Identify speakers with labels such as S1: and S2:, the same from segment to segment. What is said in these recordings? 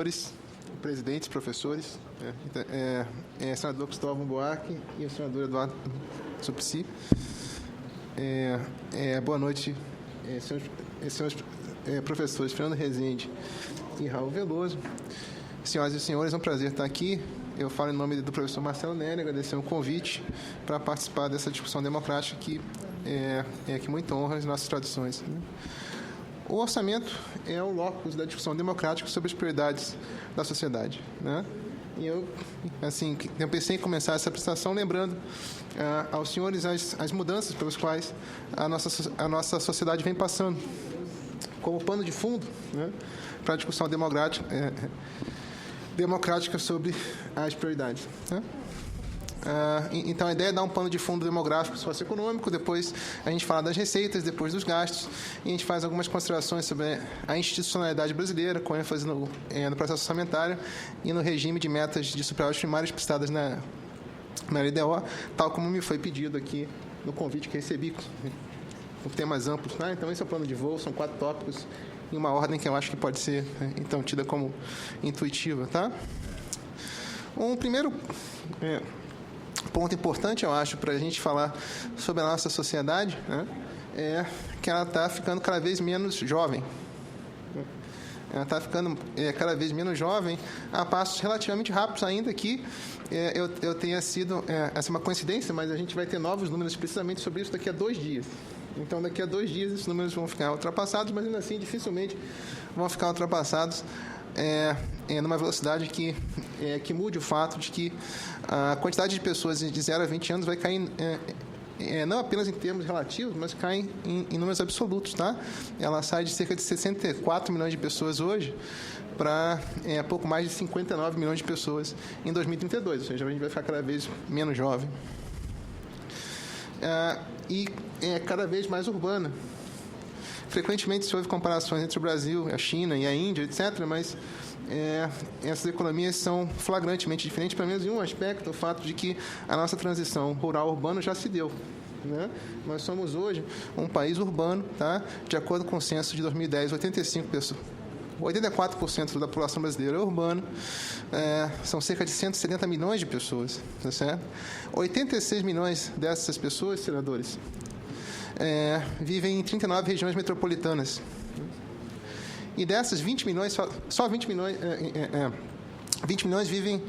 S1: Senhores presidentes, professores, senador Cristóvão Buarque e o senador Eduardo Suplicy. Boa noite, senhores professores Fernando Rezende e Raul Veloso. Senhoras e senhores, é um prazer estar aqui. Eu falo em nome do professor Marcelo Nery, agradecer o convite para participar dessa discussão democrática que muito honra as nossas tradições. O orçamento é o locus da discussão democrática sobre as prioridades da sociedade, né? E eu pensei em começar essa apresentação lembrando aos senhores as mudanças pelas quais a nossa sociedade vem passando, como pano de fundo, né, para a discussão democrática sobre as prioridades, né? Então, a ideia é dar um pano de fundo demográfico socioeconômico, depois a gente fala das receitas, depois dos gastos, e a gente faz algumas considerações sobre a institucionalidade brasileira, com ênfase no processo orçamentário e no regime de metas de superávit primário expressadas na LDO, tal como me foi pedido aqui no convite que recebi, com temas amplos, né? Então, esse é o plano de voo, são 4 tópicos em uma ordem que eu acho que pode ser, então, tida como intuitiva, tá? Um primeiro ponto importante, eu acho, para a gente falar sobre a nossa sociedade, né, é que ela está ficando cada vez menos jovem. Ela está ficando cada vez menos jovem a passos relativamente rápidos, ainda que eu tenha sido... essa é uma coincidência, mas a gente vai ter novos números precisamente sobre isso daqui a 2 dias. Então, daqui a 2 dias, esses números vão ficar ultrapassados, mas ainda assim, dificilmente vão ficar ultrapassados numa velocidade que mude o fato de que a quantidade de pessoas de 0 a 20 anos vai cair, não apenas em termos relativos, mas cai em números absolutos, tá? Ela sai de cerca de 64 milhões de pessoas hoje para pouco mais de 59 milhões de pessoas em 2032, ou seja, a gente vai ficar cada vez menos jovem. E cada vez mais urbana. Frequentemente se ouve comparações entre o Brasil, a China e a Índia, etc., mas essas economias são flagrantemente diferentes, pelo menos em um aspecto, o fato de que a nossa transição rural-urbana já se deu, né? Nós somos hoje um país urbano, tá? De acordo com o censo de 2010, 84% da população brasileira é urbana, são cerca de 170 milhões de pessoas, tá certo? 86 milhões dessas pessoas, senadores, vivem em 39 regiões metropolitanas. E dessas 20 milhões, só 20 milhões, 20 milhões vivem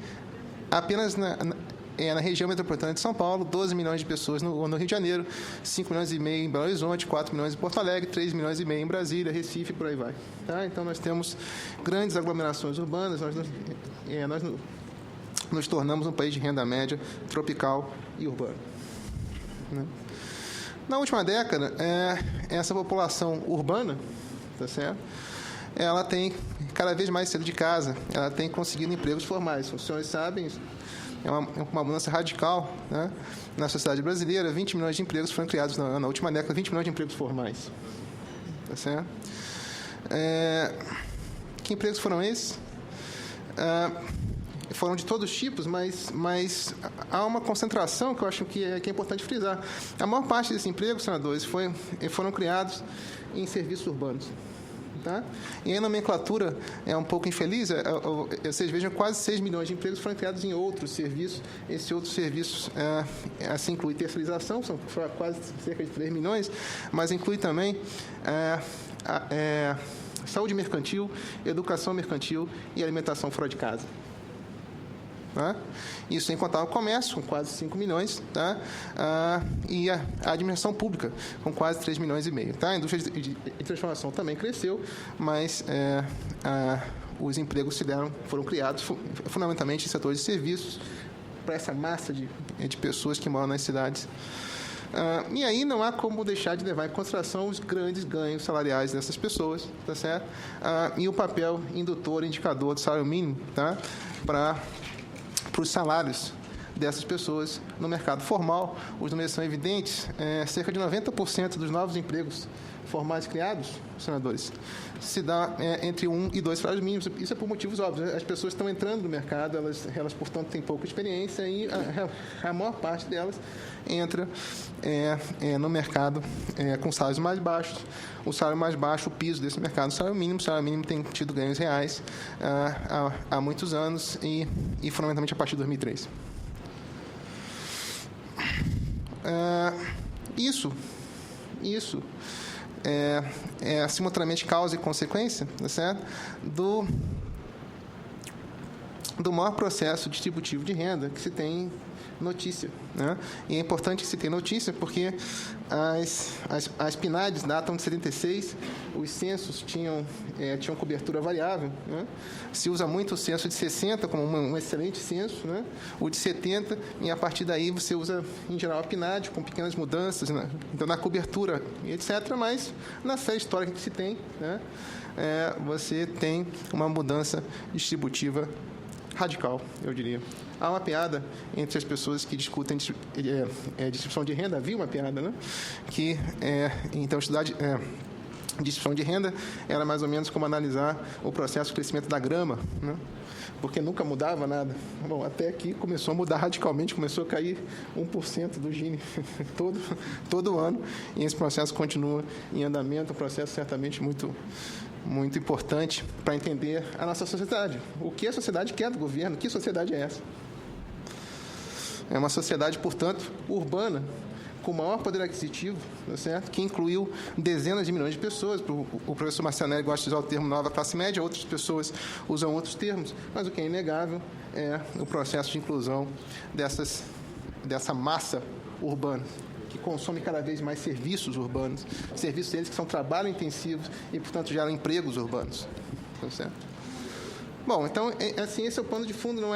S1: apenas na região metropolitana de São Paulo, 12 milhões de pessoas no Rio de Janeiro, 5 milhões e meio em Belo Horizonte, 4 milhões em Porto Alegre, 3 milhões e meio em Brasília, Recife e por aí vai. Tá? Então, nós temos grandes aglomerações urbanas, nós nos tornamos um país de renda média, tropical e urbano, né? Na última década, essa população urbana, tá certo? Ela tem cada vez mais saído de casa, ela tem conseguido empregos formais. Os senhores sabem, é uma mudança radical, né, na sociedade brasileira. 20 milhões de empregos foram criados na última década, 20 milhões de empregos formais. Tá certo? Que empregos foram esses? Foram de todos os tipos, mas há uma concentração que eu acho que é importante frisar. A maior parte desses empregos, senadores, foram criados em serviços urbanos. Tá? E a nomenclatura é um pouco infeliz. Vocês vejam, quase 6 milhões de empregos foram criados em outros serviços. Esses outros serviços assim inclui terceirização, são quase cerca de 3 milhões, mas inclui também saúde mercantil, educação mercantil e alimentação fora de casa. Tá? Isso sem contar o comércio, com quase 5 milhões, tá? E a administração pública, com quase 3 milhões e meio. Tá? A indústria de transformação também cresceu, mas os empregos foram criados fundamentalmente em setores de serviços para essa massa de pessoas que moram nas cidades. E aí não há como deixar de levar em consideração os grandes ganhos salariais dessas pessoas, tá certo? E o papel indutor, indicador do salário mínimo, tá? Para os salários dessas pessoas no mercado formal. Os números são evidentes, cerca de 90% dos novos empregos formais criados, senadores, se dá entre 1 e 2 salários mínimos. Isso é por motivos óbvios. As pessoas estão entrando no mercado, elas portanto, têm pouca experiência e a maior parte delas entra no mercado com salários mais baixos. O salário mais baixo, o piso desse mercado, o salário mínimo tem tido ganhos reais há muitos anos e fundamentalmente a partir de 2003. Isso é simultaneamente causa e consequência, tá certo? do maior processo distributivo de renda que se tem notícia, né? E é importante que se tenha notícia porque as PNADs datam de 76, os censos tinham cobertura variável, né? Se usa muito o censo de 60 como um excelente censo, né? O de 70, e a partir daí você usa, em geral, a PNAD com pequenas mudanças, né? Então, na cobertura, etc., mas na série histórica que se tem, né? Você tem uma mudança distributiva radical, eu diria. Há uma piada entre as pessoas que discutem distribuição de renda. Havia uma piada, né? Que, então, estudar distribuição de renda era mais ou menos como analisar o processo de crescimento da grama, né? Porque nunca mudava nada. Bom, até que começou a mudar radicalmente, começou a cair 1% do Gini todo ano, e esse processo continua em andamento, um processo certamente muito importante para entender a nossa sociedade. O que a sociedade quer do governo? Que sociedade é essa? É uma sociedade, portanto, urbana, com maior poder aquisitivo, tá certo? Que incluiu dezenas de milhões de pessoas. O professor Marcianelli gosta de usar o termo nova classe média, outras pessoas usam outros termos, mas o que é inegável é o processo de inclusão dessa massa urbana, que consome cada vez mais serviços urbanos, serviços eles que são trabalho intensivos e, portanto, geram empregos urbanos. Tá certo? Bom, então, assim, esse é o pano de fundo, não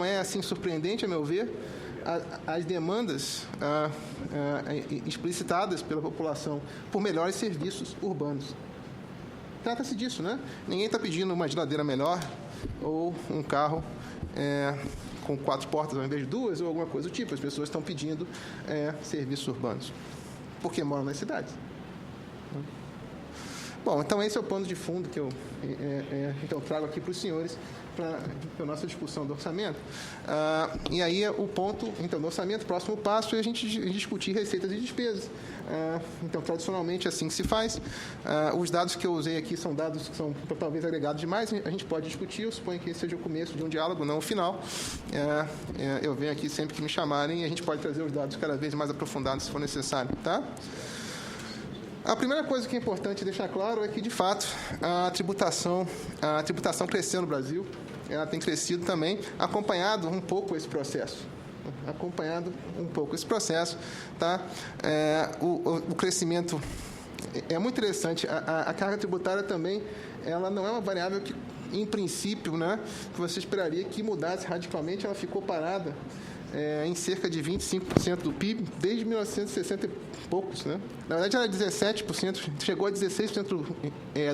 S1: é assim surpreendente, a meu ver, as demandas explicitadas pela população por melhores serviços urbanos. Trata-se disso, né? Ninguém está pedindo uma geladeira melhor ou um carro com 4 portas ao invés de 2 ou alguma coisa do tipo. As pessoas estão pedindo serviços urbanos, porque moram nas cidades. Bom, então esse é o pano de fundo que eu trago aqui para os senhores, para a nossa discussão do orçamento. E aí o ponto, então, do orçamento, próximo passo é a gente discutir receitas e despesas. Então, tradicionalmente, assim que se faz. Os dados que eu usei aqui são dados que são talvez agregados demais, a gente pode discutir, eu suponho que esse seja o começo de um diálogo, não o final. Eu venho aqui sempre que me chamarem e a gente pode trazer os dados cada vez mais aprofundados, se for necessário, tá? A primeira coisa que é importante deixar claro é que, de fato, a tributação cresceu no Brasil. Ela tem crescido também, acompanhado um pouco esse processo. Tá? O crescimento é muito interessante. A carga tributária também, ela não é uma variável que, em princípio, né, que você esperaria que mudasse radicalmente. Ela ficou parada em cerca de 25% do PIB desde 1960 e poucos, né? Na verdade, era 17%, chegou a 16%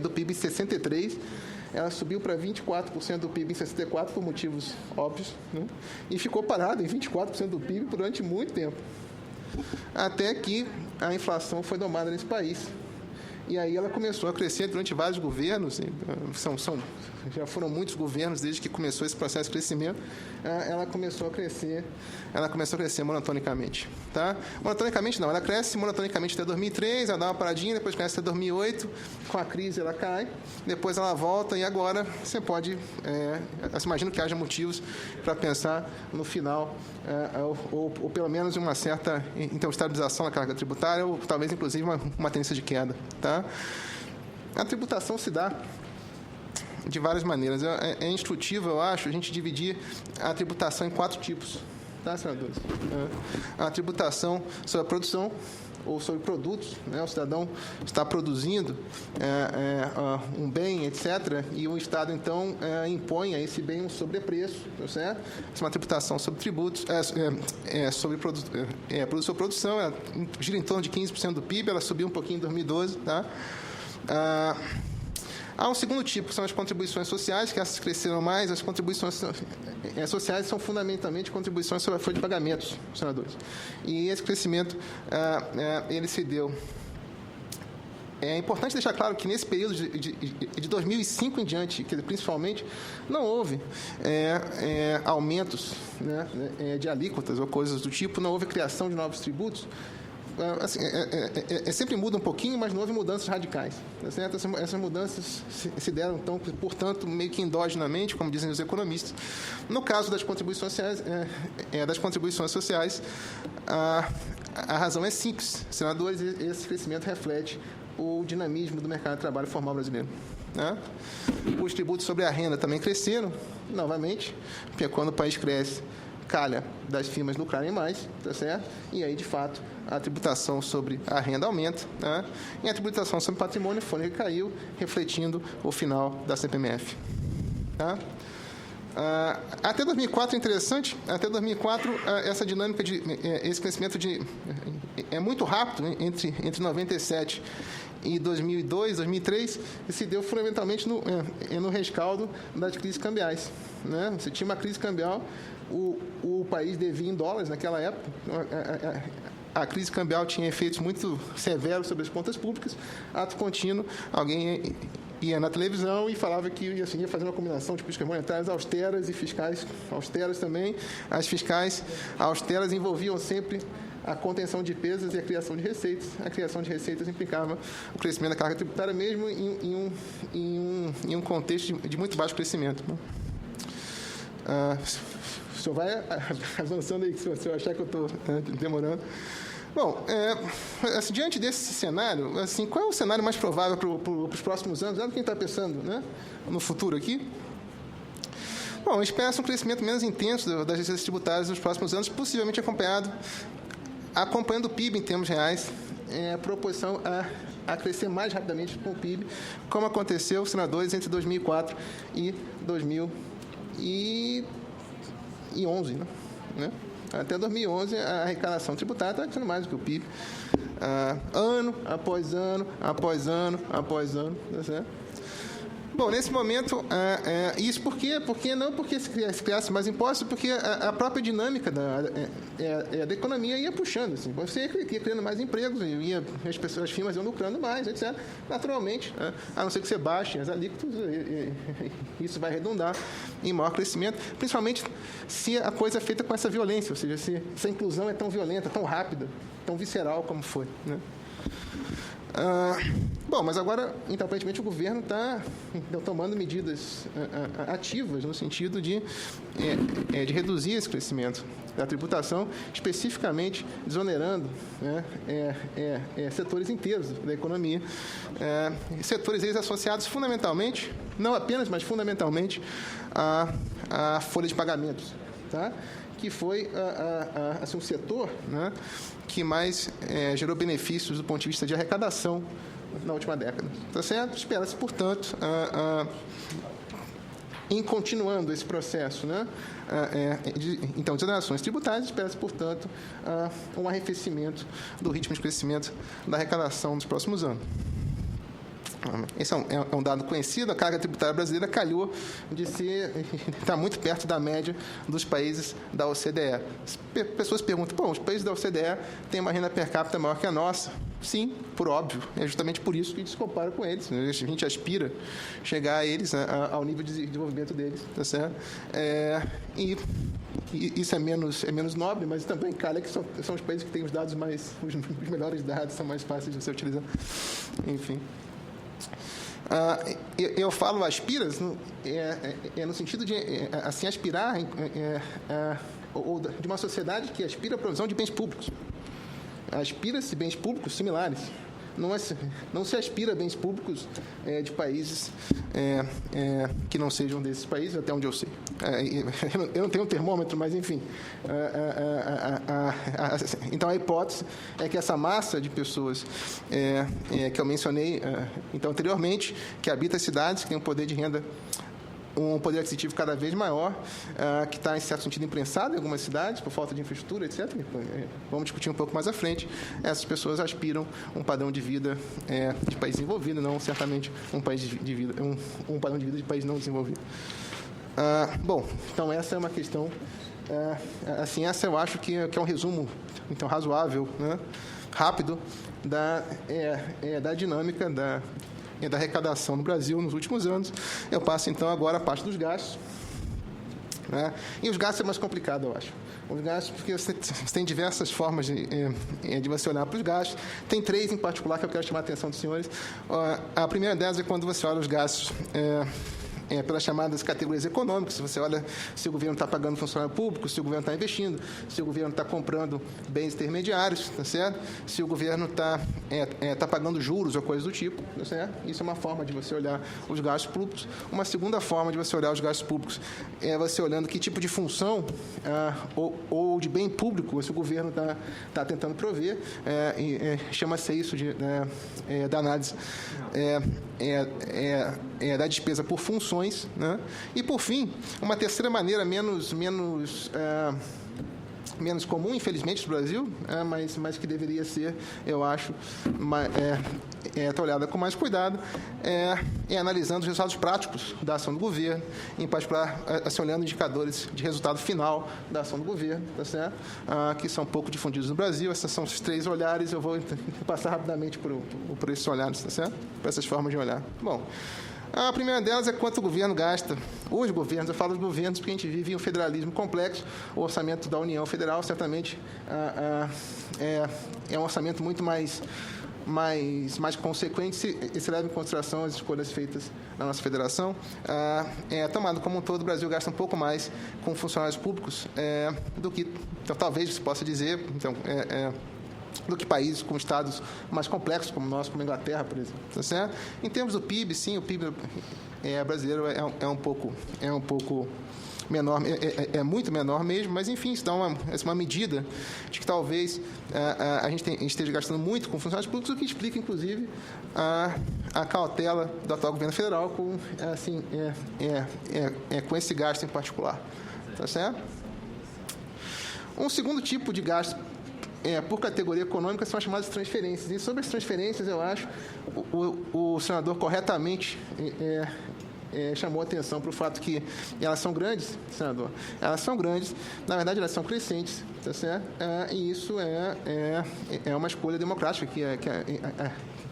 S1: do PIB em 63%, ela subiu para 24% do PIB em 64% por motivos óbvios, né? E ficou parada em 24% do PIB durante muito tempo, até que a inflação foi domada nesse país. E aí ela começou a crescer durante vários governos, já foram muitos governos desde que começou esse processo de crescimento. Ela começou a crescer monotonicamente, tá? Monotonicamente não, ela cresce monotonicamente até 2003, ela dá uma paradinha, depois cresce até 2008, com a crise ela cai, depois ela volta e agora você pode, imagino que haja motivos para pensar no final, ou pelo menos uma certa estabilização da carga tributária, ou talvez inclusive uma tendência de queda, tá? A tributação se dá de várias maneiras. É instrutivo, eu acho, a gente dividir a tributação em 4 tipos, tá, senadores? A tributação sobre a produção ou sobre produtos, né? O cidadão está produzindo um bem, etc., e o Estado, então, impõe a esse bem um sobrepreço, tá certo? Essa é uma tributação sobre tributos, sobre produção, ela gira em torno de 15% do PIB, ela subiu um pouquinho em 2012, tá? Há um segundo tipo, que são as contribuições sociais, que essas cresceram mais. As contribuições sociais são fundamentalmente contribuições sobre a folha de pagamentos, senadores. E esse crescimento, ele se deu. É importante deixar claro que nesse período de 2005 em diante, principalmente, não houve aumentos, né, de alíquotas ou coisas do tipo, não houve criação de novos tributos. Assim, sempre muda um pouquinho, mas não houve mudanças radicais. Tá certo? Essas mudanças se deram, então, portanto, meio que endogenamente, como dizem os economistas. No caso das contribuições sociais, a razão é simples. Senadores, esse crescimento reflete o dinamismo do mercado de trabalho formal brasileiro. Né? Os tributos sobre a renda também cresceram, novamente, porque quando o país cresce, calha das firmas lucrarem mais, tá certo? E aí, de fato, a tributação sobre a renda aumenta, né? E a tributação sobre patrimônio foi caiu, refletindo o final da CPMF. Tá? Até 2004 é interessante, até 2004 essa dinâmica esse crescimento é muito rápido, entre 97 e 2002, 2003, e se deu fundamentalmente no rescaldo das crises cambiais. Né? Você tinha uma crise cambial, o país devia em dólares naquela época, a crise cambial tinha efeitos muito severos sobre as contas públicas, ato contínuo, alguém ia na televisão e falava que ia fazer uma combinação de políticas monetárias austeras e fiscais austeras também. As fiscais austeras envolviam sempre a contenção de despesas e a criação de receitas. A criação de receitas implicava o crescimento da carga tributária, mesmo em um contexto de muito baixo crescimento. O senhor vai avançando aí, se o senhor achar que eu estou demorando. Bom, assim, diante desse cenário, assim, qual é o cenário mais provável para os próximos anos? Quem está pensando, né, no futuro aqui? Bom, espera-se um crescimento menos intenso das receitas tributárias nos próximos anos, possivelmente acompanhando o PIB em termos reais, proposição a crescer mais rapidamente com o PIB, como aconteceu, senadores, entre 2004 e 2011, né? Até 2011, a arrecadação tributária está crescendo mais do que o PIB. Ano após ano, após ano, após ano. Tá certo? Bom, nesse momento, isso por quê? Não porque se criasse mais impostos, porque a própria dinâmica da economia ia puxando. Assim. Você ia criando mais empregos, as firmas iam lucrando mais, etc. Naturalmente, a não ser que você baixe as alíquotas, isso vai redundar em maior crescimento, principalmente se a coisa é feita com essa violência, ou seja, se essa inclusão é tão violenta, tão rápida, tão visceral como foi. Né? Bom, mas agora, então, aparentemente, o governo está tomando medidas ativas no sentido de reduzir esse crescimento da tributação, especificamente desonerando, né, setores inteiros da economia, setores eles associados fundamentalmente, não apenas, mas fundamentalmente, à folha de pagamentos, tá? Que foi assim, um setor, né, que mais gerou benefícios do ponto de vista de arrecadação na última década. Tá certo? Espera-se, portanto, em continuando esse processo, né, então, de exonerações tributárias, espera-se, portanto, um arrefecimento do ritmo de crescimento da arrecadação nos próximos anos. Esse é um dado conhecido. A carga tributária brasileira calhou de estar muito perto da média dos países da OCDE. As pessoas perguntam, bom, os países da OCDE têm uma renda per capita maior que a nossa. Sim, por óbvio. É justamente por isso que a gente se compara com eles. A gente aspira chegar a eles, ao nível de desenvolvimento deles. Tá certo? E isso é menos nobre, mas também calha que são os países que têm os dados os melhores dados, são mais fáceis de você utilizar. Enfim. Eu falo aspiras no sentido de assim, aspirar ou de uma sociedade que aspira à provisão de bens públicos. Aspira-se bens públicos similares. Não se aspira a bens públicos de países que não sejam desses países, até onde eu sei. Eu não tenho um termômetro, mas, enfim. Então, a hipótese é que essa massa de pessoas que eu mencionei então, anteriormente, que habita as cidades, que tem um poder de renda um poder aquisitivo cada vez maior, que está, em certo sentido, imprensado em algumas cidades, por falta de infraestrutura, etc. Vamos discutir um pouco mais à frente. Essas pessoas aspiram um padrão de vida de país desenvolvido, não certamente um padrão de vida de país não desenvolvido. Bom, então essa é uma questão, assim, essa eu acho que é um resumo, então, razoável, né, rápido, da dinâmica da arrecadação no Brasil nos últimos anos. Eu passo, então, agora a parte dos gastos. Né? E os gastos é mais complicado, eu acho. Os gastos, porque você tem diversas formas de você olhar para os gastos. Tem 3 em particular que eu quero chamar a atenção dos senhores. A primeira delas é quando você olha os gastos pelas chamadas categorias econômicas. Se você olha se o governo está pagando funcionário público, se o governo está investindo, se o governo está comprando bens intermediários, tá certo? Se o governo está pagando juros ou coisas do tipo, tá certo? Isso é uma forma de você olhar os gastos públicos. Uma segunda forma de você olhar os gastos públicos é você olhando que tipo de função ou de bem público esse governo está tentando prover. Chama-se isso da análise da despesa por funções. Né? E, por fim, uma terceira maneira menos comum, infelizmente, no Brasil, mas que deveria ser, eu acho, tá olhada com mais cuidado, analisando os resultados práticos da ação do governo, em particular, assim, olhando indicadores de resultado final da ação do governo, tá certo? Que são pouco difundidos no Brasil. Esses são os 3 olhares, eu vou passar rapidamente por esses olhares, tá certo? Por essas formas de olhar. Bom, a primeira delas é quanto o governo gasta. Os governos, eu falo dos governos porque a gente vive em um federalismo complexo. O orçamento da União Federal, certamente, é um orçamento muito mais consequente se leva em consideração as escolhas feitas na nossa federação. Tomado como um todo, o Brasil gasta um pouco mais com funcionários públicos do que, então, talvez se possa dizer, então, do que países com estados mais complexos, como o nosso, como a Inglaterra, por exemplo. Tá certo? Em termos do PIB, sim, o PIB brasileiro é um pouco menor, é muito menor mesmo, mas, enfim, isso dá uma medida de que talvez a gente esteja gastando muito com funcionários públicos, o que explica, inclusive, a cautela do atual governo federal com esse gasto em particular. Tá certo? Um segundo tipo de gasto por categoria econômica são as chamadas transferências. E sobre as transferências, eu acho, o senador corretamente chamou a atenção para o fato que elas são grandes, senador. Elas são grandes, na verdade, elas são crescentes, tá certo? E isso é uma escolha democrática que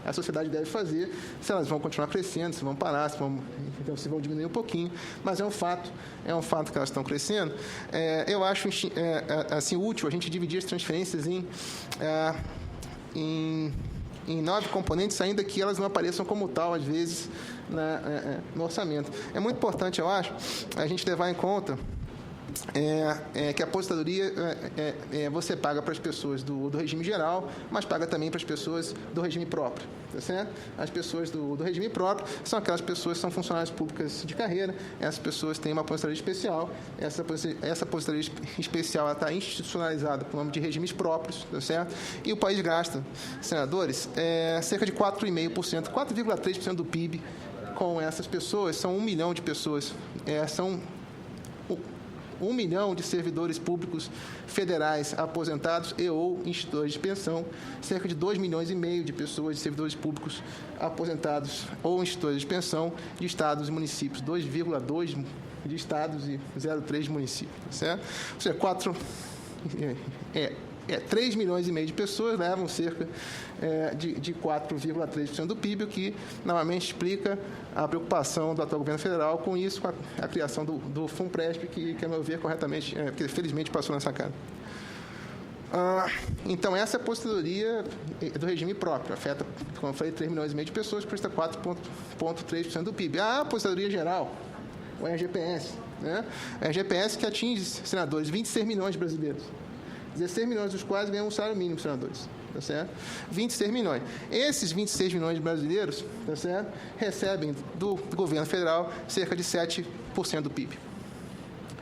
S1: a sociedade deve fazer, se elas vão continuar crescendo, se vão parar, se vão diminuir um pouquinho, mas é um fato que elas estão crescendo. Eu acho assim, útil a gente dividir as transferências em 9 componentes, ainda que elas não apareçam como tal, às vezes, no orçamento. É muito importante, eu acho, a gente levar em conta que a aposentadoria você paga para as pessoas do regime geral, mas paga também para as pessoas do regime próprio. Tá certo? As pessoas do regime próprio são aquelas pessoas que são funcionárias públicas de carreira. Essas pessoas têm uma aposentadoria especial. Essa aposentadoria especial está institucionalizada por nome de regimes próprios. Tá certo? E o país gasta, senadores, cerca de 4,5%, 4,3% do PIB com essas pessoas. São 1 milhão de pessoas. São 1 milhão de servidores públicos federais aposentados ou instituidores de pensão, cerca de 2,5 milhões de pessoas de servidores públicos aposentados ou instituidores de pensão de estados e municípios, 2,2 de estados e 0,3 de municípios, certo? Ou seja, 3,5 milhões de pessoas levam cerca de 4,3% do PIB, o que novamente explica a preocupação do atual governo federal com isso, com a criação do FUNPRESP, que a meu ver, corretamente, que felizmente passou nessa casa. Então, essa é a aposentadoria do regime próprio. Afeta, como eu falei, 3,5 milhões de pessoas, custa 4,3% do PIB. A aposentadoria geral, o RGPS, né? A RGPS que atinge, senadores, 26 milhões de brasileiros. 16 milhões dos quais ganham um salário mínimo, senadores. Tá certo? 26 milhões. Esses 26 milhões de brasileiros, tá certo, recebem do governo federal cerca de 7% do PIB.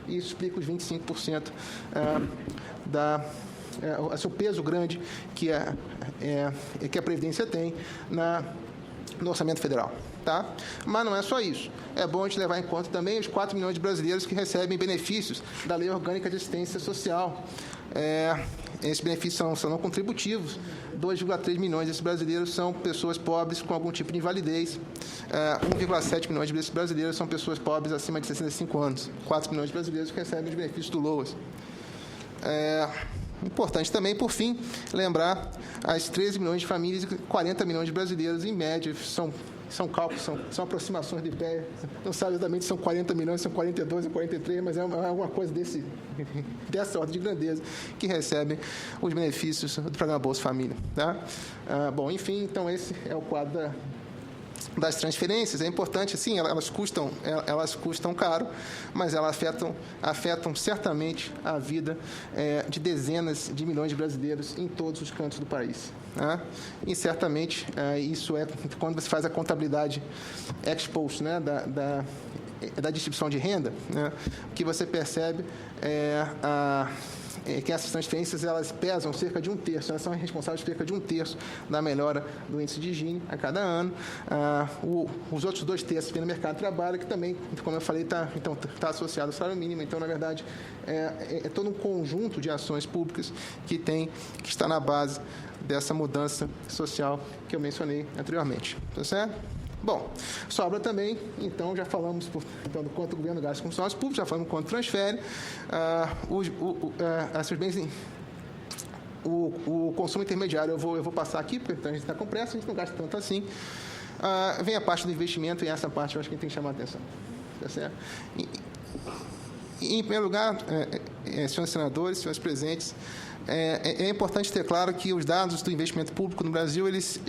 S1: Isso explica os 25% o peso grande que a Previdência tem no orçamento federal. tá? Mas não é só isso. É bom a gente levar em conta também os 4 milhões de brasileiros que recebem benefícios da Lei Orgânica de Assistência Social. Esses benefícios são não contributivos. 2,3 milhões desses brasileiros são pessoas pobres com algum tipo de invalidez. 1,7 milhões desses brasileiros são pessoas pobres acima de 65 anos. 4 milhões de brasileiros que recebem os benefícios do LOAS. Importante também, por fim, lembrar as 13 milhões de famílias e 40 milhões de brasileiros, em média, são cálculos, são aproximações de pé. Não sabe exatamente se são 40 milhões, são 42 ou 43, mas é alguma coisa dessa ordem de grandeza que recebem os benefícios do programa Bolsa Família. Tá? Bom, enfim, então esse é o quadro das transferências. É importante, sim, elas custam caro, mas elas afetam certamente a vida de dezenas de milhões de brasileiros em todos os cantos do país. Né? E certamente isso é quando você faz a contabilidade ex post, né, da distribuição de renda, né, o que você percebe que essas transferências elas pesam cerca de 1/3, elas são responsáveis por cerca de 1/3 da melhora do índice de Gini a cada ano. Os outros 2/3 vêm no mercado de trabalho, que também, como eu falei, está associado ao salário mínimo. Então, na verdade, é todo um conjunto de ações públicas que está na base dessa mudança social que eu mencionei anteriormente. Tá certo? Bom, sobra também, então, já falamos do quanto o governo gasta com os nossos públicos, já falamos quanto transfere. Esses bens, o consumo intermediário, eu vou passar aqui, porque a gente está com pressa, a gente não gasta tanto assim. Vem a parte do investimento, e essa parte eu acho que tem que chamar a atenção. Tá certo? Em primeiro lugar, senhores senadores, senhores presentes, é importante ter claro que os dados do investimento público no Brasil, eles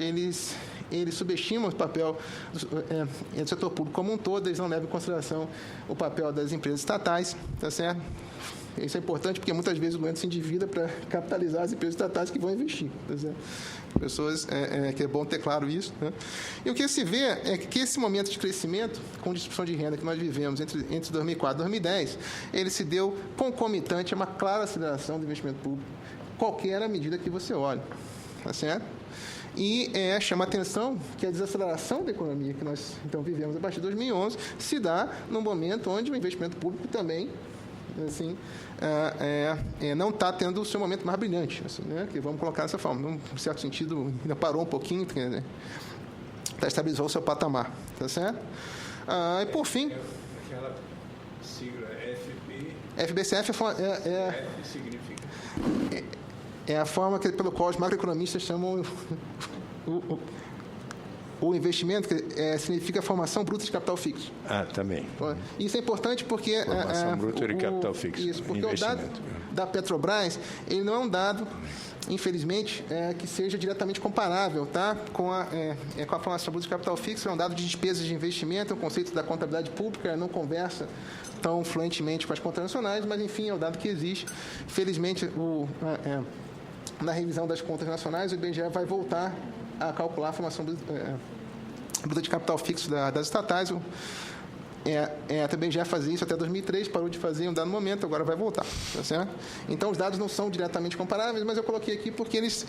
S1: subestimam o papel do setor público como um todo, eles não levam em consideração o papel das empresas estatais, tá certo? Isso é importante porque muitas vezes o governo se endivida para capitalizar as empresas estatais que vão investir, tá certo? Pessoas, que é bom ter claro isso. Né? E o que se vê é que esse momento de crescimento com distribuição de renda que nós vivemos entre 2004 e 2010, ele se deu concomitante a uma clara aceleração do investimento público, qualquer a medida que você olhe, tá certo? E chama a atenção que a desaceleração da economia que nós, então, vivemos a partir de 2011 se dá num momento onde o investimento público também, assim, não está tendo o seu momento mais brilhante, assim, né? Que vamos colocar dessa forma. Num certo sentido, ainda parou um pouquinho, né? Estabilizou o seu patamar, tá certo? E, por fim...
S2: Aquela sigla
S1: FBCF
S2: significa...
S1: É a forma pelo qual os macroeconomistas chamam o investimento, que significa formação bruta de capital fixo.
S3: Também.
S1: Isso é importante porque...
S3: Formação bruta de capital fixo.
S1: Isso, porque o dado da Petrobras, ele não é um dado, infelizmente, que seja diretamente comparável, tá, com a formação bruta de capital fixo. É um dado de despesas de investimento, é um conceito da contabilidade pública, não conversa tão fluentemente com as contas nacionais, mas, enfim, é o dado que existe. Felizmente, na revisão das contas nacionais, o IBGE vai voltar a calcular a formação bruta de capital fixo das estatais. A IBGE fazia isso até 2003, parou de fazer em um dado momento, agora vai voltar. Tá certo? Então, os dados não são diretamente comparáveis, mas eu coloquei aqui porque eles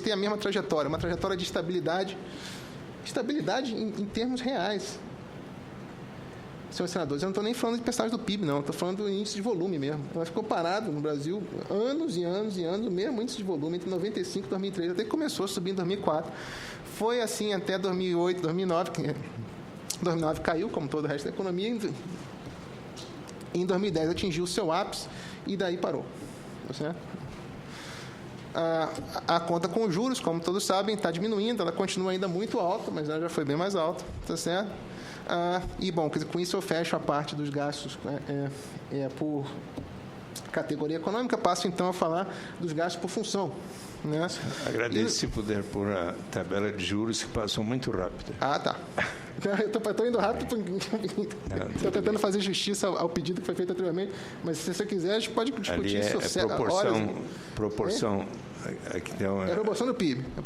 S1: têm a mesma trajetória, uma trajetória de estabilidade em termos reais. Senhores senadores, eu não estou nem falando de percentagem do PIB, não. Estou falando do índice de volume mesmo. Ela ficou parado no Brasil anos e anos e anos, o mesmo índice de volume entre 95 e 2003, até que começou a subir em 2004. Foi assim até 2008, 2009, que 2009 caiu, como todo o resto da economia. Em 2010 atingiu o seu ápice e daí parou. Tá certo? A conta com juros, como todos sabem, está diminuindo. Ela continua ainda muito alta, mas ela já foi bem mais alta. Tá certo? E, bom, com isso eu fecho a parte dos gastos por categoria econômica, passo então a falar dos gastos por função. Né?
S3: Agradeço se puder pôr a tabela de juros, que passou muito rápido.
S1: Tá. Eu estou indo rápido, estou tentando fazer justiça ao pedido que foi feito anteriormente, mas se você quiser, a gente pode discutir isso.
S3: Proporção.
S1: É a proporção do PIB. A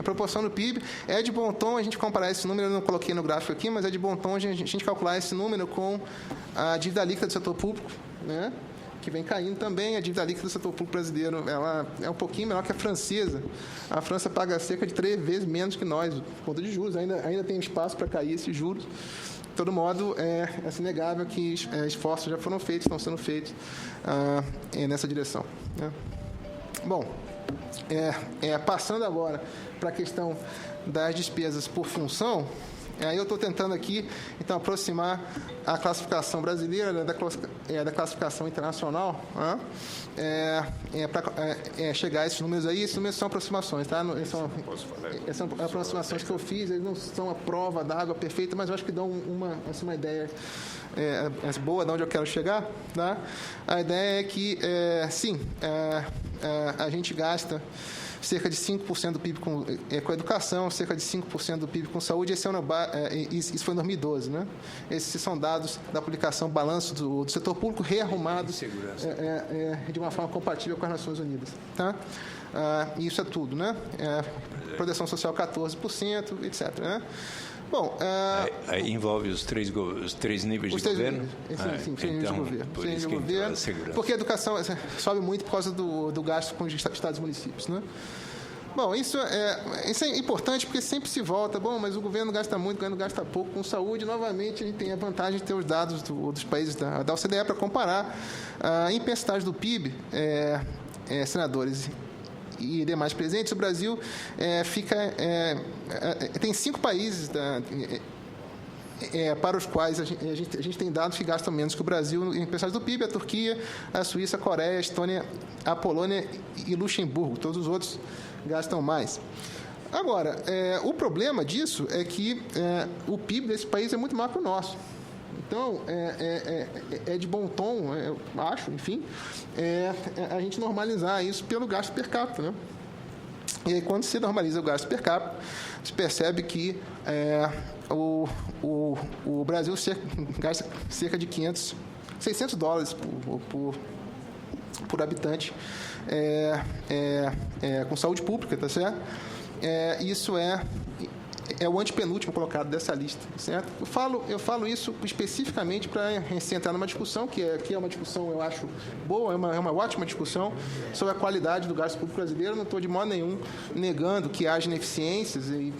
S1: proporção do PIB. É de bom tom a gente comparar esse número, eu não coloquei no gráfico aqui, mas é de bom tom a gente calcular esse número com a dívida líquida do setor público, né? que vem caindo também. A dívida líquida do setor público brasileiro ela é um pouquinho menor que a francesa. A França paga cerca de 3 vezes menos que nós, por conta de juros. Ainda tem espaço para cair esses juros. De todo modo, é inegável que esforços já foram feitos, estão sendo feitos nessa direção, né? Bom, passando agora para a questão das despesas por função, aí eu estou tentando aqui, então, aproximar a classificação brasileira da classificação internacional, né? Para chegar a esses números aí. Esses números são aproximações, tá? São aproximações que eu fiz, eles não são a prova d'água perfeita, mas eu acho que dão uma ideia boa de onde eu quero chegar, tá? A ideia é que, sim, a gente gasta cerca de 5% do PIB com educação, cerca de 5% do PIB com saúde. Isso foi em 2012, né? Esses são dados da publicação Balanço do Setor Público rearrumados de uma forma compatível com as Nações Unidas, tá? Isso é tudo, né? Proteção social 14%, etc., né? Bom,
S3: aí envolve os três níveis de governo?
S1: Sim, três níveis de governo.
S3: Por isso que entra a segurança.
S1: Porque a educação sobe muito por causa do gasto com os estados e municípios, né? Bom, isso é importante porque sempre se volta. Bom, mas o governo gasta muito, o governo gasta pouco com saúde. Novamente, a gente tem a vantagem de ter os dados dos países da OCDE para comparar. Em percentagem do PIB, senadores e demais presentes, o Brasil tem 5 países para os quais a gente tem dados que gastam menos que o Brasil em percentagem do PIB: a Turquia, a Suíça, a Coreia, a Estônia, a Polônia e Luxemburgo. Todos os outros gastam mais. Agora, o problema disso é que o PIB desse país é muito maior que o nosso. Então, é de bom tom, eu acho, enfim, a gente normalizar isso pelo gasto per capita, né? E aí, quando se normaliza o gasto per capita, se percebe que o Brasil gasta cerca de $600 por habitante com saúde pública, tá certo? Isso é o antepenúltimo colocado dessa lista, certo? Eu falo isso especificamente para entrar numa discussão que é uma discussão, eu acho, boa, é uma ótima discussão sobre a qualidade do gasto público brasileiro. Não estou de modo nenhum negando que haja ineficiências e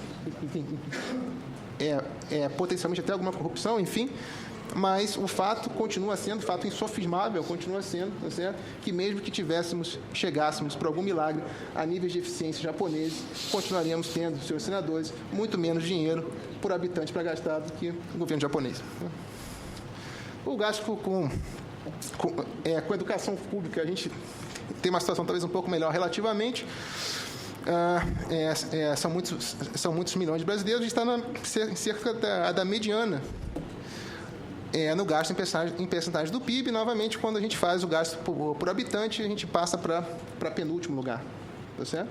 S1: potencialmente até alguma corrupção, enfim. Mas o fato continua sendo, o fato insofismável continua sendo, tá certo? Que mesmo que chegássemos por algum milagre a níveis de eficiência japoneses, continuaríamos tendo, senhores senadores, muito menos dinheiro por habitante para gastar do que o governo japonês. O gasto com educação pública, a gente tem uma situação talvez um pouco melhor relativamente. São muitos milhões de brasileiros, a gente está cerca da mediana no gasto em percentagem do PIB. Novamente, quando a gente faz o gasto por habitante, a gente passa para penúltimo lugar. Tá certo?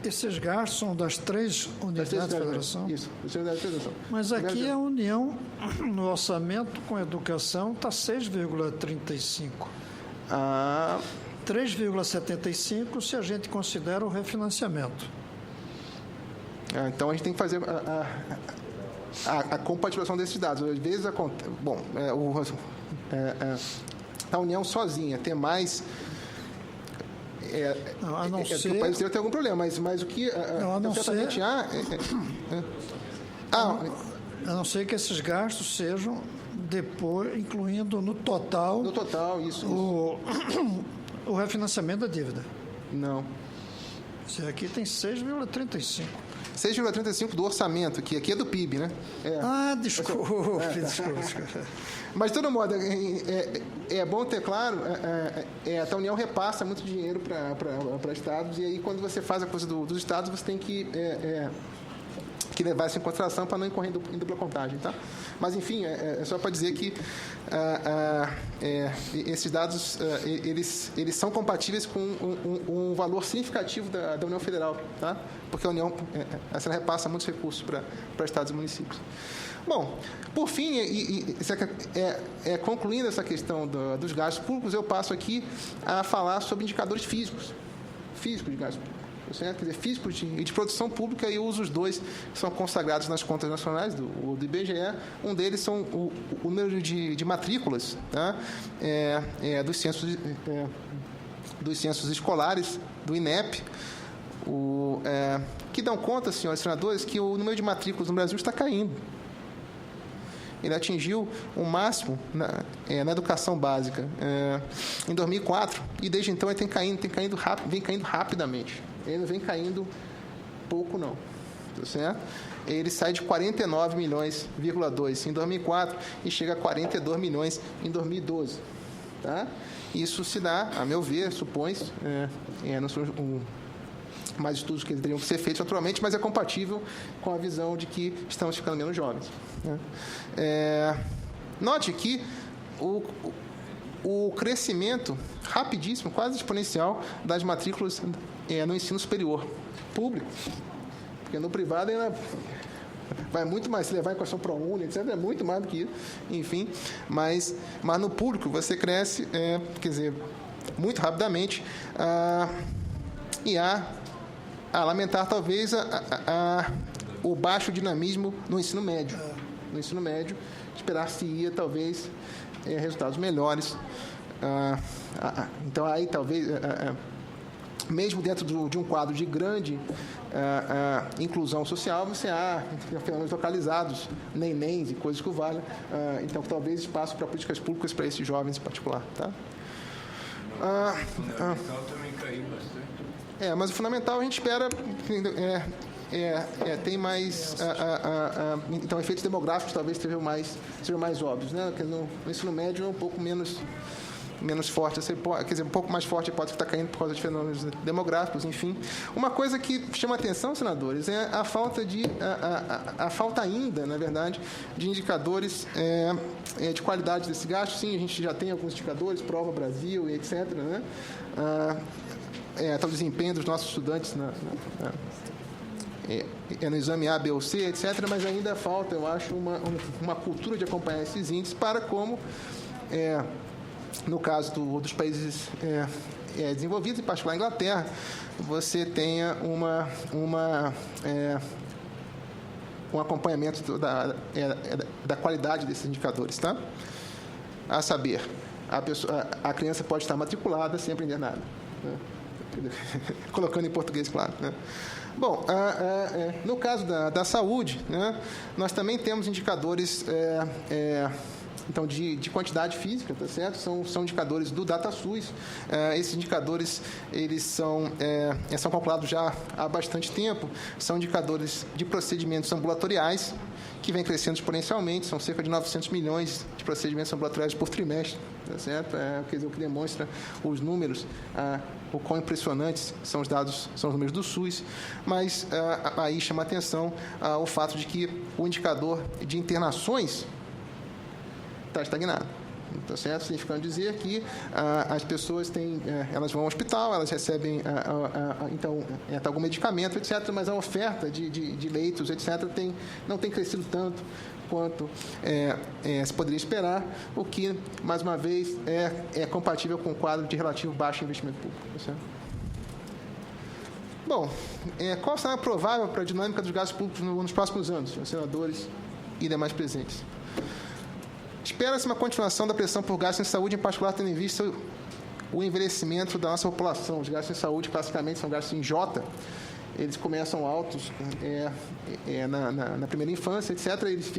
S4: Esses gastos são das 3 unidades da federação?
S1: Isso, das 3 unidades da federação.
S4: Mas aqui a União, no orçamento com educação, está 6,35. 3,75 se a gente considera o refinanciamento.
S1: Então, a gente tem que fazer a compatibilização desses dados. Às vezes, a União sozinha tem mais...
S4: a não ser...
S1: o país inteiro tem algum problema, mas o que...
S4: a não ser...
S1: a
S4: não ser que esses gastos sejam depois, incluindo no total...
S1: No total, isso.
S4: O refinanciamento da dívida.
S1: Não.
S4: Esse aqui tem 6,35.
S1: 6,35 do orçamento, que aqui é do PIB, né?
S4: Desculpe.
S1: Mas, de todo modo, é bom ter claro, a União repassa muito dinheiro para estados, e aí, quando você faz a coisa dos estados, você tem que levar isso em consideração para não incorrer em dupla contagem, tá? Mas, enfim, é só para dizer que esses dados eles são compatíveis com um valor significativo da União Federal, tá? Porque a União ela repassa muitos recursos para estados e municípios. Bom, por fim, concluindo essa questão dos gastos públicos, eu passo aqui a falar sobre indicadores físicos de gastos públicos. certo? Quer dizer, físicos e de produção pública, e eu uso os dois que são consagrados nas contas nacionais do IBGE. Um deles são o número de matrículas, tá? Dos censos escolares, do INEP, que dão conta, senhores senadores, que o número de matrículas no Brasil está caindo. Ele atingiu o máximo na educação básica em 2004, e desde então ele vem caindo rapidamente. Ele não vem caindo pouco, não. Tá certo? Ele sai de 49,2 milhões em 2004 e chega a 42 milhões em 2012. Tá? Isso se dá, a meu ver, supõe-se, não são mais estudos que teriam que ser feitos naturalmente, mas é compatível com a visão de que estamos ficando menos jovens. Né? Note que o crescimento rapidíssimo, quase exponencial, das matrículas no ensino superior público, porque no privado ainda vai muito mais, se levar em questão ProUni, etc., é muito mais do que isso, enfim, mas no público você cresce, quer dizer, muito rapidamente, e a lamentar talvez o baixo dinamismo no ensino médio. No ensino médio, esperar-se-ia talvez resultados melhores. Então, aí talvez, mesmo dentro de um quadro de grande inclusão social, você há fenômenos localizados, nenéns e coisas que o valham. Então, talvez espaço para políticas públicas para esses jovens em particular. Tá?
S2: Fundamental também caiu bastante.
S1: Mas o fundamental a gente espera tem mais então efeitos demográficos talvez sejam mais óbvios, né? No ensino médio é um pouco menos forte, quer dizer, um pouco mais forte a hipótese que está caindo por causa de fenômenos demográficos, enfim. Uma coisa que chama atenção, senadores, é a falta ainda, na verdade, de indicadores de qualidade desse gasto. Sim, a gente já tem alguns indicadores, Prova Brasil e etc., né? O desempenho dos nossos estudantes no exame A, B ou C, etc., mas ainda falta, eu acho, uma cultura de acompanhar esses índices para como, no caso dos países desenvolvidos, em particular a Inglaterra, você tenha um acompanhamento da qualidade desses indicadores, tá? A saber, a criança pode estar matriculada sem aprender nada, né? Colocando em português, claro, né? Bom, no caso da saúde, né, nós também temos indicadores então, de quantidade física, tá certo? São indicadores do DataSUS. Esses indicadores eles são calculados já há bastante tempo. São indicadores de procedimentos ambulatoriais que vem crescendo exponencialmente. São cerca de 900 milhões de procedimentos ambulatoriais por trimestre, tá certo? Quer dizer, o que demonstra os números, o quão impressionantes são os números do SUS, mas aí chama a atenção o fato de que o indicador de internações está estagnado. Tá certo? Significando dizer que as pessoas elas vão ao hospital, elas recebem então algum medicamento, etc., mas a oferta de leitos, etc., não tem crescido tanto quanto se poderia esperar, o que, mais uma vez, é compatível com o quadro de relativo baixo investimento público. Tá certo? Bom, qual será provável para a dinâmica dos gastos públicos nos próximos anos, senadores e demais presentes? Espera-se uma continuação da pressão por gastos em saúde, em particular tendo em vista o envelhecimento da nossa população. Os gastos em saúde, classicamente, são gastos em J. Eles começam altos na primeira infância, etc. Eles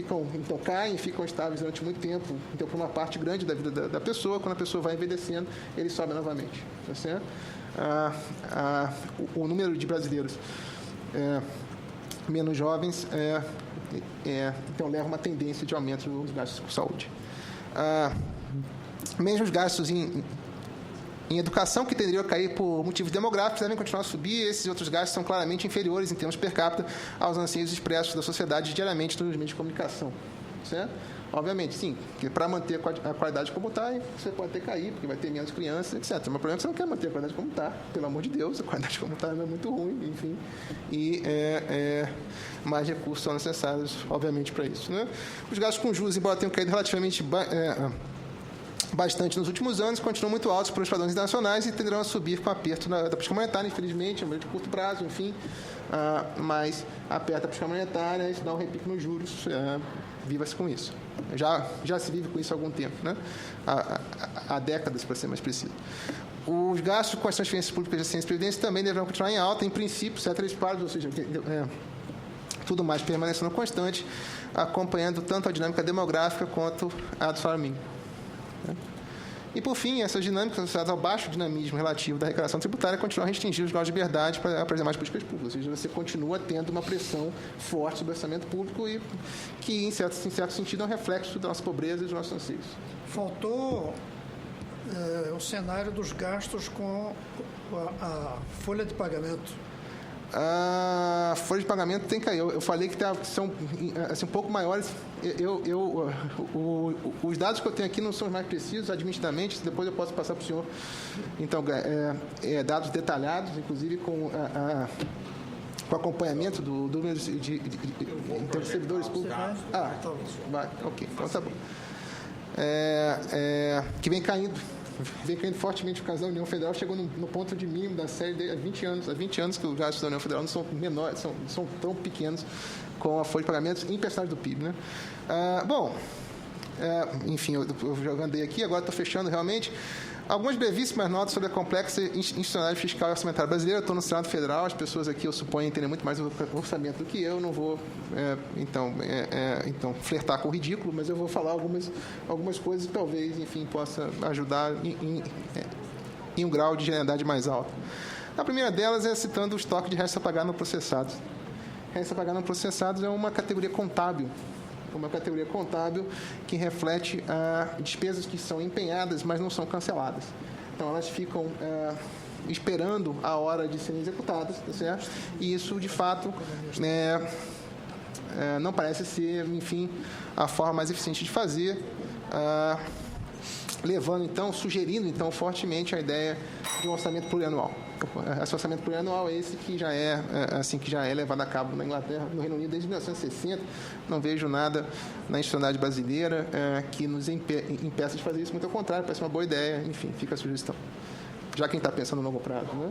S1: caem, ficam estáveis durante muito tempo. Então, por uma parte grande da vida da pessoa, quando a pessoa vai envelhecendo, eles sobem novamente. Tá certo? O número de brasileiros menos jovens então leva uma tendência de aumento dos gastos com saúde. Mesmo os gastos em educação, que tenderiam a cair por motivos demográficos, devem continuar a subir. Esses outros gastos são claramente inferiores em termos per capita aos anseios expressos da sociedade diariamente nos meios de comunicação. Certo? Obviamente, sim, que para manter a qualidade como está, você pode até cair, porque vai ter menos crianças, etc. Mas o problema é que você não quer manter a qualidade como está. Pelo amor de Deus, a qualidade como está é muito ruim, enfim. E mais recursos são necessários, obviamente, para isso. Né? Os gastos com juros, embora tenham caído relativamente bastante nos últimos anos, continuam muito altos para os padrões internacionais e tenderão a subir com o aperto da política monetária, infelizmente, a médio e curto prazo, enfim, mas aperta a política monetária, isso dá um repique nos juros, viva-se com isso. Já se vive com isso há algum tempo, né? Há décadas, para ser mais preciso. Os gastos com as transferências públicas de ciência e previdência também deverão continuar em alta, em princípio, ceteris paribus, ou seja, tudo mais permanecendo constante, acompanhando tanto a dinâmica demográfica quanto a do salário mínimo. E, por fim, essas dinâmicas associadas ao baixo dinamismo relativo da arrecadação tributária continuam a restringir os graus de liberdade para as demais políticas públicas. Ou seja, você continua tendo uma pressão forte sobre o orçamento público e que, em certo sentido, é um reflexo da nossa pobreza e dos nossos anseios.
S4: Faltou o cenário dos gastos com a folha de pagamento.
S1: A folha de pagamento tem que cair. Eu falei que são assim, um pouco maiores. Os dados que eu tenho aqui não são os mais precisos, administrativamente, depois eu posso passar para o senhor. Então, dados detalhados, inclusive com acompanhamento do número de servidores públicos. Vai, ok, então tá bom. Que vem caindo fortemente por causa da União Federal, chegou no ponto de mínimo da série há 20 anos. Há 20 anos que os gastos da União Federal não são menores, são tão pequenos com a folha de pagamentos em percentuagem do PIB. Né? Enfim, eu já andei aqui, agora estou fechando realmente. Algumas brevíssimas notas sobre a complexa institucionalidade fiscal e orçamentária brasileira. Eu estou no Senado Federal, as pessoas aqui, eu suponho, entendem muito mais o orçamento do que eu. Não vou, então, flertar com o ridículo, mas eu vou falar algumas coisas que talvez, enfim, possa ajudar em um grau de genialidade mais alto. A primeira delas é citando o estoque de restos a pagar não processados. Restos a pagar não processados é uma categoria contábil. Que reflete despesas que são empenhadas, mas não são canceladas. Então, elas ficam esperando a hora de serem executadas, tá certo? E isso, de fato, não parece ser, enfim, a forma mais eficiente de fazer, sugerindo, então, fortemente a ideia de um orçamento plurianual. Esse orçamento plurianual é esse que já é levado a cabo na Inglaterra, no Reino Unido desde 1960. Não vejo nada na institucionalidade brasileira que nos impeça de fazer isso. Muito ao contrário, parece uma boa ideia. Enfim, fica a sugestão. Já quem está pensando no longo prazo, né?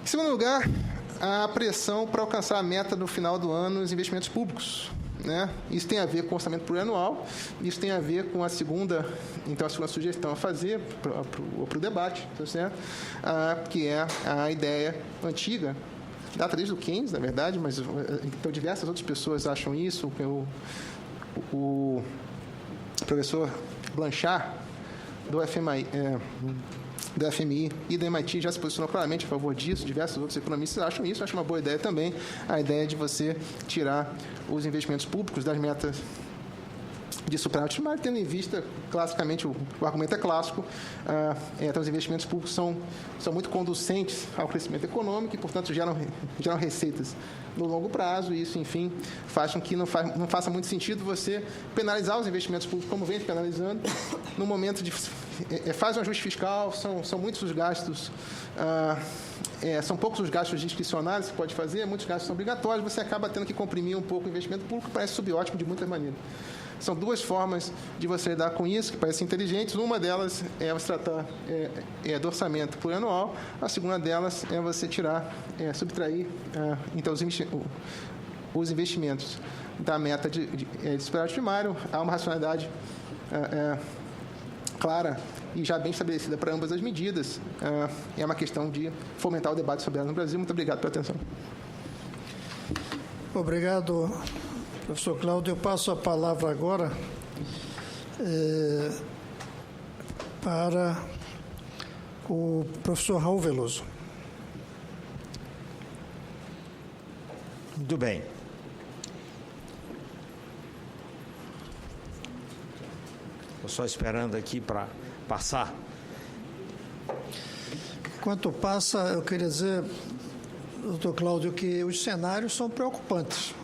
S1: Em segundo lugar, a pressão para alcançar a meta no final do ano nos investimentos públicos. Né? Isso tem a ver com o orçamento plurianual, isso tem a ver com a segunda sugestão a fazer para o debate, tá certo? Que é a ideia antiga, data desde o Keynes, na verdade, mas então diversas outras pessoas acham isso. O professor Blanchard, do FMI e do MIT já se posicionou claramente a favor disso, diversos outros economistas acham isso, acho uma boa ideia também, a ideia de você tirar os investimentos públicos das metas de superávit primário, tendo em vista, classicamente, o argumento é clássico, então os investimentos públicos são muito conducentes ao crescimento econômico e, portanto, geram receitas no longo prazo, e isso, enfim, faz com que não faça muito sentido você penalizar os investimentos públicos como vem penalizando, no momento de... faz um ajuste fiscal, são muitos os gastos... são poucos os gastos discricionários que você pode fazer, muitos gastos são obrigatórios, você acaba tendo que comprimir um pouco o investimento público, parece subótimo de muitas maneiras. São duas formas de você lidar com isso, que parecem inteligentes. Uma delas é você tratar do orçamento plurianual, a segunda delas é você subtrair então, os investimentos da meta de superávit primário. Há uma racionalidade clara e já bem estabelecida para ambas as medidas. É uma questão de fomentar o debate sobre elas no Brasil. Muito obrigado pela atenção.
S4: Obrigado, professor Cláudio. Eu passo a palavra agora para o professor Raul Veloso.
S5: Muito bem. Estou só esperando aqui para passar.
S4: Enquanto passa, eu queria dizer, doutor Cláudio, que os cenários são preocupantes.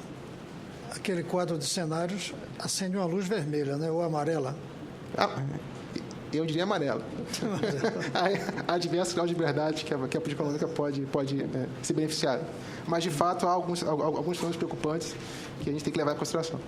S4: Aquele quadro de cenários acende uma luz vermelha, né, ou amarela.
S1: Eu diria amarela. Há diversos graus de liberdade que a política econômica pode se beneficiar. Mas, de fato, há alguns planos preocupantes que a gente tem que levar em consideração.